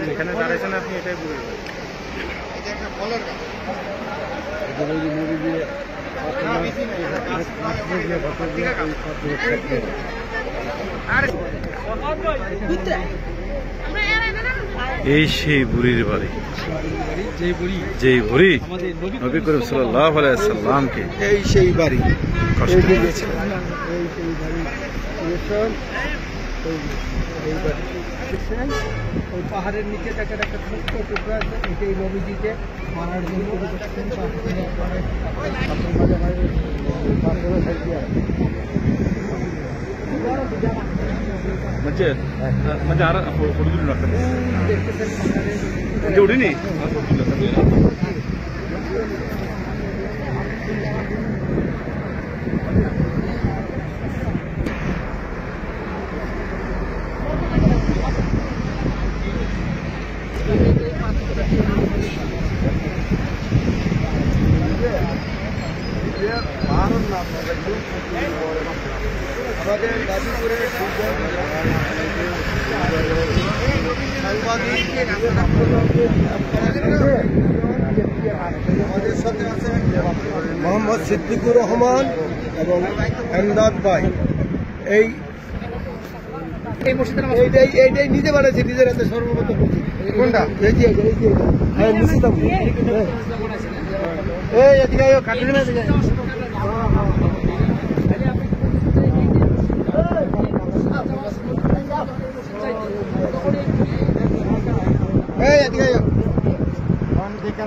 যেখানে দাঁড়াইছেন আপনি এটাই বলবেন। এই সেই বুড়ির বাড়ি, যেই বুড়ি নবী করিম সাল্লাল্লাহু আলাইহি ওয়াসাল্লামকে এই সেই বাড়ি কষ্ট দিয়েছে। ওই পাহাড়ের নিচে একটা ছোট্ট টুকরা আছে, এটাই নবীজিকে মারার জন্য মানে আর উঠিনি আমাদের গাজীপুরের মোহাম্মদ সিদ্দিকুর রহমান এবং এমদাদ ভাই এইটাই নিজে বানাইছে, নিজের হাতে সর্বপ্রথম। কোনটা? হ্যাঁ, এই এদিকে কাটি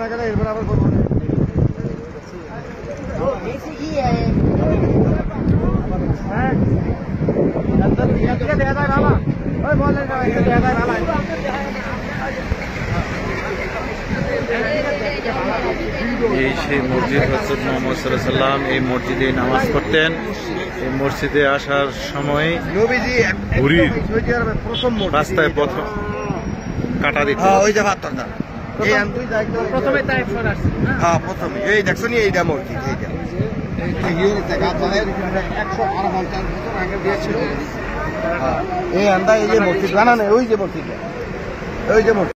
না কেনা এরপর আবার করবো এই সেই মসজিদ হযরত মুহাম্মদ সাল্লাল্লাহু আলাইহি ওয়াসাল্লাম এই মসজিদে নামাজ পড়তেন। এই মসজিদে আসার সময় বুড়ির রাস্তায় প্রথম কাটা দিত। ওই যে ভাতটা প্রথমে তাইফ আসছে। হ্যাঁ, প্রথমে এই দেখছো নি, এইটা মসজিদ, এইটা 150 বছর আগে দিয়েছিল। এই আন্দা এই যে মসজিদ বানানো, ওই যে মসজিদ, ওই যে মসজিদ।